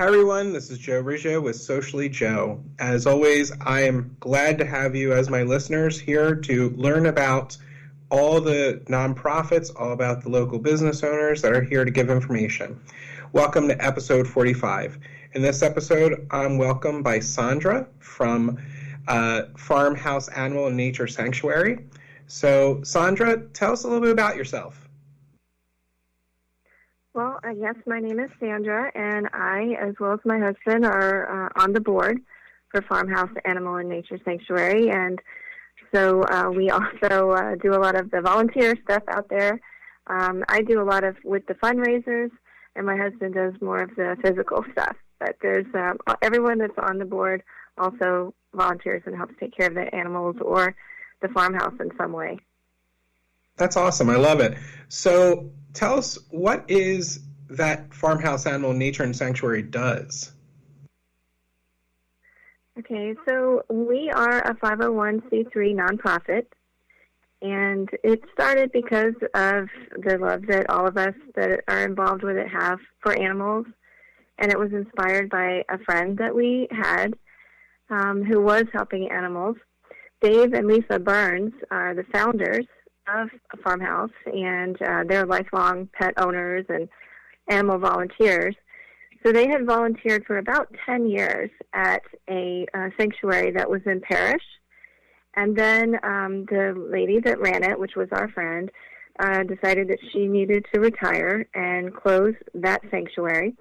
everyone, this is Joe Riggio with Socially Joe. As always, I am glad to have you as my listeners here to learn about all the nonprofits, all about the local business owners that are here to give information. Welcome to episode 45. In this episode, I'm welcomed by Sandra from Farmhouse Animal Nature Sanctuary. So, Sandra, tell us a little bit about yourself. Well, yes, my name is Sandra, and I, as well as my husband, are on the board for Farmhouse Animal Nature Sanctuary, and so we also do a lot of the volunteer stuff out there. I do a lot with the fundraisers, and my husband does more of the physical stuff. But there's everyone that's on the board also volunteers and helps take care of the animals or the farmhouse in some way. That's awesome. I love it. So tell us, what is that Farmhouse Animal Nature and Sanctuary does? Okay, so we are a 501c3 nonprofit, and it started because of the love that all of us that are involved with it have for animals, and it was inspired by a friend that we had who was helping animals. Dave and Lisa Burns are the founders of a farmhouse, and they're lifelong pet owners and animal volunteers. So they had volunteered for about 10 years at a sanctuary that was in Parrish. And then the lady that ran it, which was our friend, decided that she needed to retire and close that sanctuary.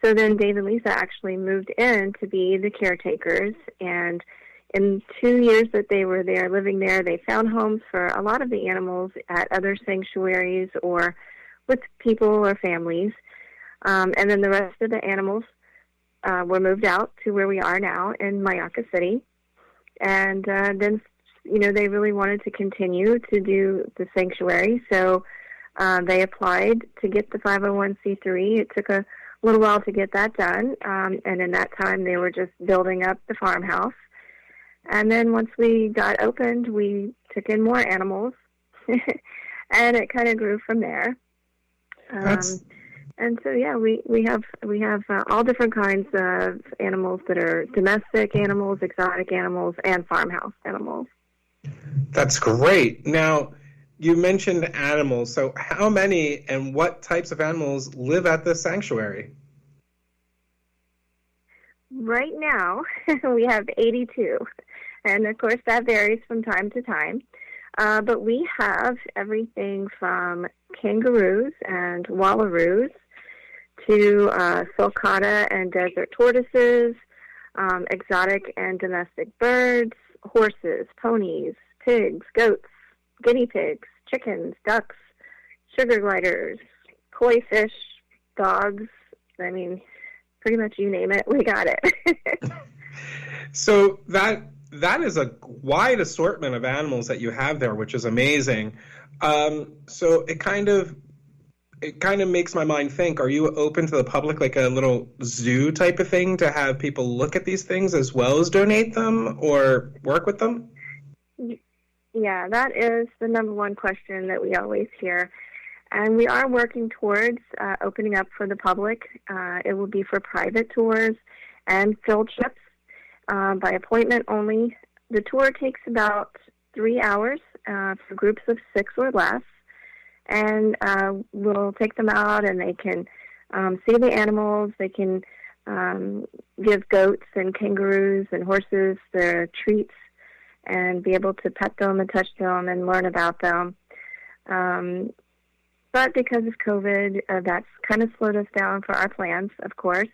So then Dave and Lisa actually moved in to be the caretakers, and in 2 years that they were there, living there, they found homes for a lot of the animals at other sanctuaries or with people or families. And then the rest of the animals were moved out to where we are now in Mayaca City. And then, they really wanted to continue to do the sanctuary. So they applied to get the 501c3. It took a little while to get that done. And in that time, they were just building up the farmhouse. And then once we got opened, we took in more animals, and it kind of grew from there. And so, yeah, we have all different kinds of animals that are domestic animals, exotic animals, and farmhouse animals. That's great. Now, you mentioned animals. So how many and what types of animals live at the sanctuary? Right now, we have 82. And, of course, that varies from time to time. But we have everything from kangaroos and wallaroos to sulcata and desert tortoises, exotic and domestic birds, horses, ponies, pigs, goats, guinea pigs, chickens, ducks, sugar gliders, koi fish, dogs. I mean, pretty much you name it, we got it. So that is a wide assortment of animals that you have there, which is amazing. So it kind of makes my mind think, are you open to the public, like a little zoo type of thing, to have people look at these things as well as donate them or work with them? Yeah, that is the number one question that we always hear. And we are working towards opening up for the public. It will be for private tours and field trips by appointment only. The tour takes about 3 hours for groups of 6 or less. And we'll take them out, and they can see the animals. They can give goats and kangaroos and horses their treats and be able to pet them and touch them and learn about them. But because of COVID, that's kind of slowed us down for our plans, of course.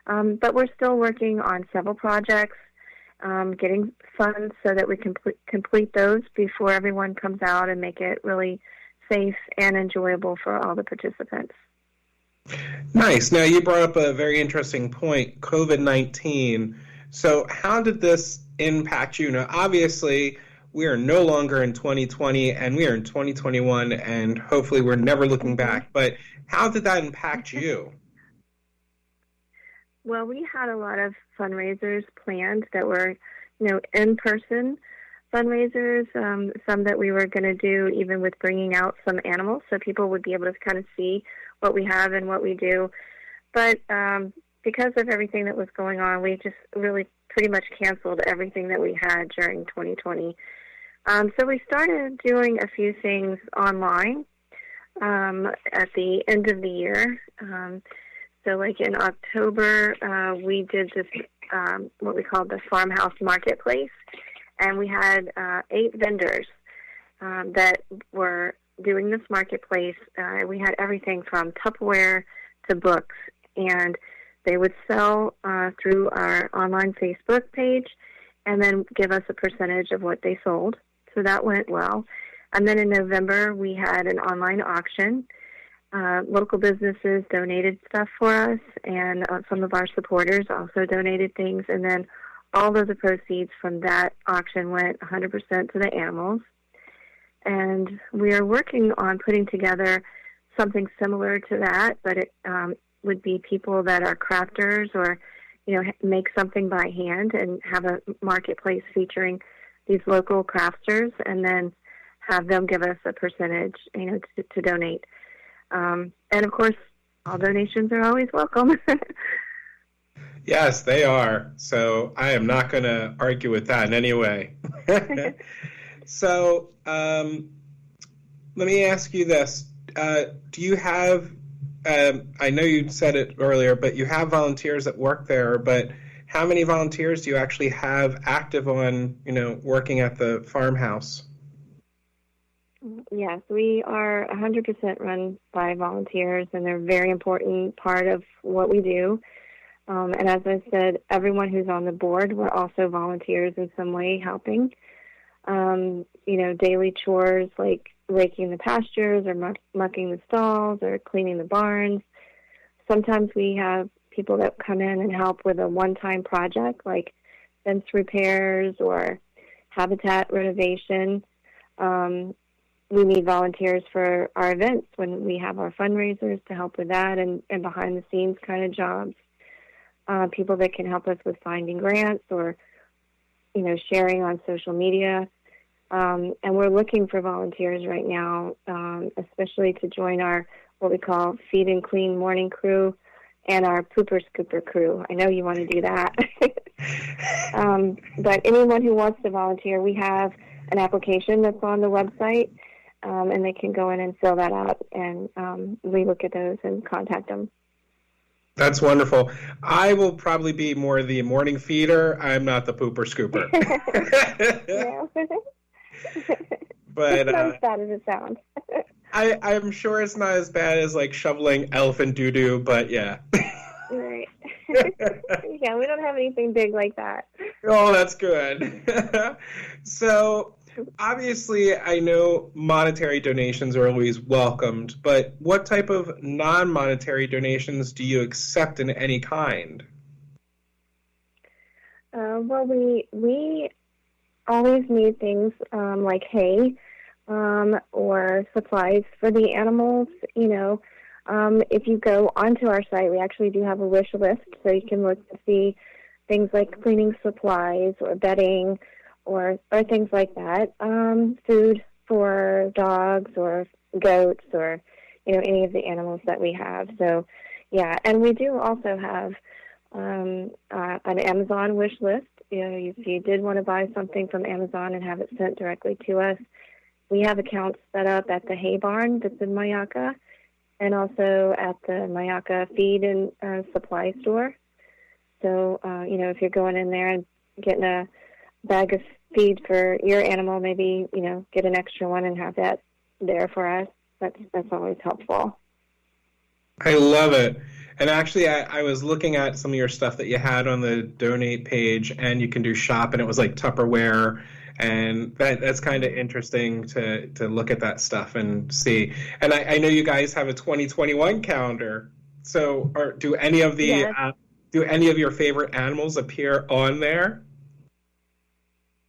But we're still working on several projects, getting funds so that we can complete those before everyone comes out and make it really safe and enjoyable for all the participants. Nice. Now, you brought up a very interesting point, COVID-19. So how did this impact you? Now, obviously, we are no longer in 2020, and we are in 2021, and hopefully we're never looking back. But how did that impact you? Well, we had a lot of fundraisers planned that were, in-person fundraisers, some that we were going to do even with bringing out some animals so people would be able to kind of see what we have and what we do. But because of everything that was going on, we just really pretty much canceled everything that we had during 2020. So we started doing a few things online at the end of the year. So like in October, we did this, what we called the Farmhouse Marketplace, and we had 8 vendors that were doing this marketplace. We had everything from Tupperware to books, and they would sell through our online Facebook page and then give us a percentage of what they sold. So that went well. And then in November, we had an online auction. Local businesses donated stuff for us, and some of our supporters also donated things. And then all of the proceeds from that auction went 100% to the animals. And we are working on putting together something similar to that, but it would be people that are crafters or, make something by hand and have a marketplace featuring these local crafters, and then have them give us a percentage, to donate. And of course, all donations are always welcome. Yes, they are. So I am not going to argue with that in any way. So let me ask you this. Do you have, I know you said it earlier, but you have volunteers that work there, but how many volunteers do you actually have active on, working at the farmhouse? Yes, we are 100% run by volunteers, and they're a very important part of what we do. And as I said, everyone who's on the board, we're also volunteers in some way helping. Daily chores like raking the pastures or mucking the stalls or cleaning the barns. Sometimes we have people that come in and help with a one-time project like fence repairs or habitat renovation. We need volunteers for our events when we have our fundraisers to help with that and behind-the-scenes kind of jobs. People that can help us with finding grants or, sharing on social media. And we're looking for volunteers right now, especially to join our what we call Feed and Clean Morning Crew and our Pooper Scooper Crew. I know you want to do that. But anyone who wants to volunteer, we have an application that's on the website, and they can go in and fill that out, and we look at those and contact them. That's wonderful. I will probably be more the morning feeder. I'm not the pooper scooper. But it's not as bad as it sounds. I'm sure it's not as bad as like shoveling elephant doo-doo, but yeah. Right. Yeah, we don't have anything big like that. Oh, that's good. So obviously, I know monetary donations are always welcomed, but what type of non-monetary donations do you accept in any kind? Well, we always need things like hay or supplies for the animals. If you go onto our site, we actually do have a wish list, so you can look to see things like cleaning supplies or bedding, or things like that, food for dogs or goats or, any of the animals that we have. So, yeah, and we do also have an Amazon wish list. If you did want to buy something from Amazon and have it sent directly to us, we have accounts set up at the hay barn that's in Mayaka and also at the Mayaka feed and supply store. So, if you're going in there and getting a bag of feed for your animal, maybe, get an extra one and have that there for us. That's always helpful. I love it. And actually, I was looking at some of your stuff that you had on the donate page, and you can do shop, and it was like Tupperware, and that's kind of interesting to look at that stuff and see. And I know you guys have a 2021 calendar. So, do any of the yes. Do any of your favorite animals appear on there?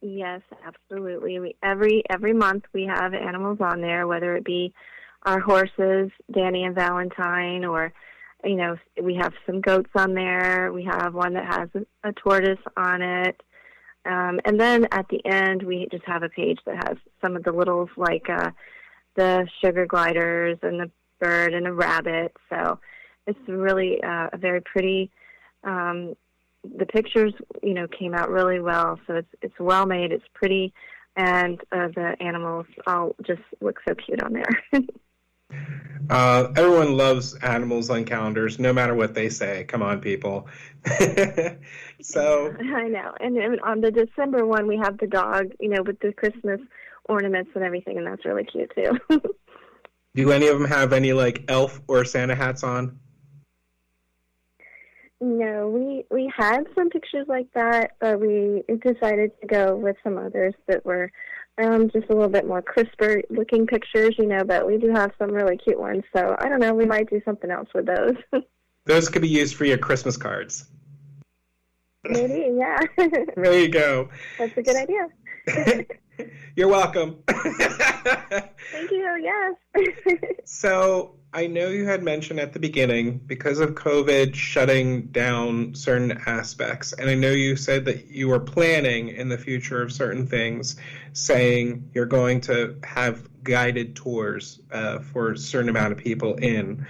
Yes, absolutely. Every month we have animals on there, whether it be our horses, Danny and Valentine, or we have some goats on there. We have one that has a tortoise on it. And then at the end, we just have a page that has some of the littles, like the sugar gliders and the bird and a rabbit. So it's really a very pretty The pictures, came out really well. So it's well made, it's pretty, and the animals all just look so cute on there. Everyone loves animals on calendars, no matter what they say. Come on, people. So I know. And then on the December one, we have the dog, with the Christmas ornaments and everything, and that's really cute too. do any of them have any like elf or Santa hats on? No, we had some pictures like that, but we decided to go with some others that were just a little bit more crisper looking pictures, but we do have some really cute ones. So I don't know, we might do something else with those. Those could be used for your Christmas cards. Maybe, yeah. There you go. That's a good idea. You're welcome. Thank you, yes. So I know you had mentioned at the beginning, because of COVID shutting down certain aspects, and I know you said that you were planning in the future of certain things, saying you're going to have guided tours for a certain amount of people in.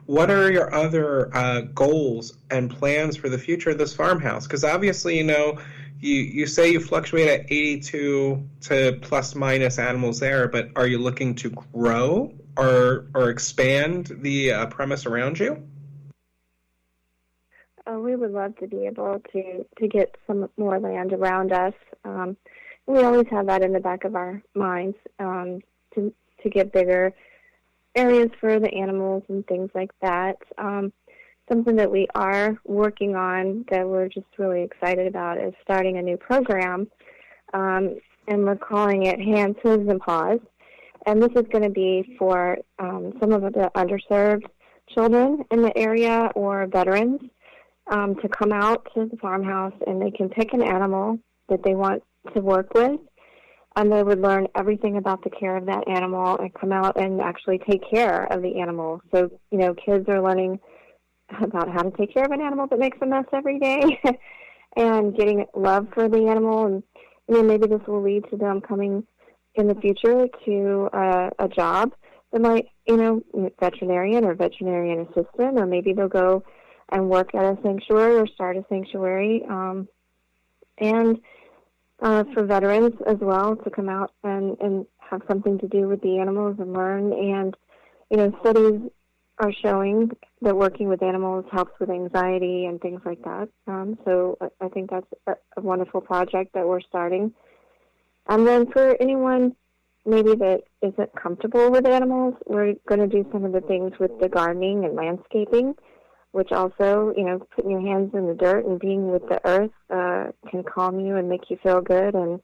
What are your other goals and plans for the future of this farmhouse? Because obviously, you say you fluctuate at 82 to plus minus animals there, but are you looking to grow or expand the premise around you? We would love to be able to get some more land around us. We always have that in the back of our minds, to get bigger areas for the animals and things like that. Something that we are working on that we're just really excited about is starting a new program, and we're calling it Hands, Hooves, and Paws. And this is going to be for some of the underserved children in the area or veterans to come out to the farmhouse, and they can pick an animal that they want to work with, and they would learn everything about the care of that animal and come out and actually take care of the animal. So, kids are learning about how to take care of an animal that makes a mess every day and getting love for the animal. And maybe this will lead to them coming in the future to a job that might, veterinarian or veterinarian assistant, or maybe they'll go and work at a sanctuary or start a sanctuary. And for veterans as well to come out and have something to do with the animals and learn. And, studies are showing that working with animals helps with anxiety and things like that. So I think that's a wonderful project that we're starting. And then for anyone maybe that isn't comfortable with animals, we're going to do some of the things with the gardening and landscaping, which also, putting your hands in the dirt and being with the earth can calm you and make you feel good, and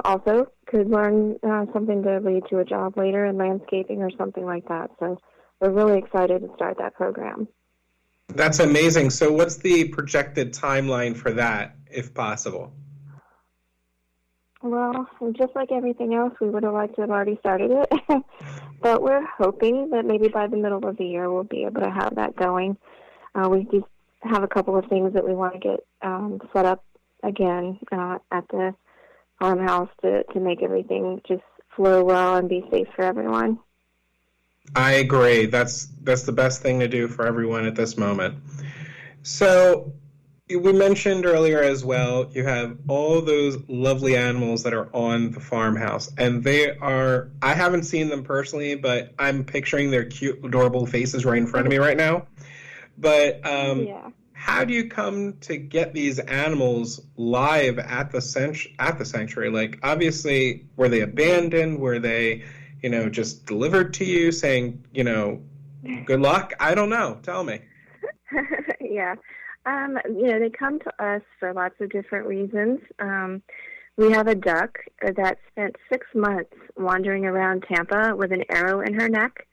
also could learn something to lead to a job later in landscaping or something like that. So we're really excited to start that program. That's amazing. So what's the projected timeline for that, if possible? Well, just like everything else, we would have liked to have already started it. But we're hoping that maybe by the middle of the year we'll be able to have that going. We just have a couple of things that we want to get set up again at the farmhouse to make everything just flow well and be safe for everyone. I agree. That's the best thing to do for everyone at this moment. So we mentioned earlier as well, you have all those lovely animals that are on the farmhouse, and I haven't seen them personally, but I'm picturing their cute, adorable faces right in front of me right now. But yeah. How do you come to get these animals live at the sanctuary? Like, obviously, were they abandoned? Were they, just delivered to you saying, good luck? I don't know. Tell me. Yeah. They come to us for lots of different reasons. We have a duck that spent 6 months wandering around Tampa with an arrow in her neck,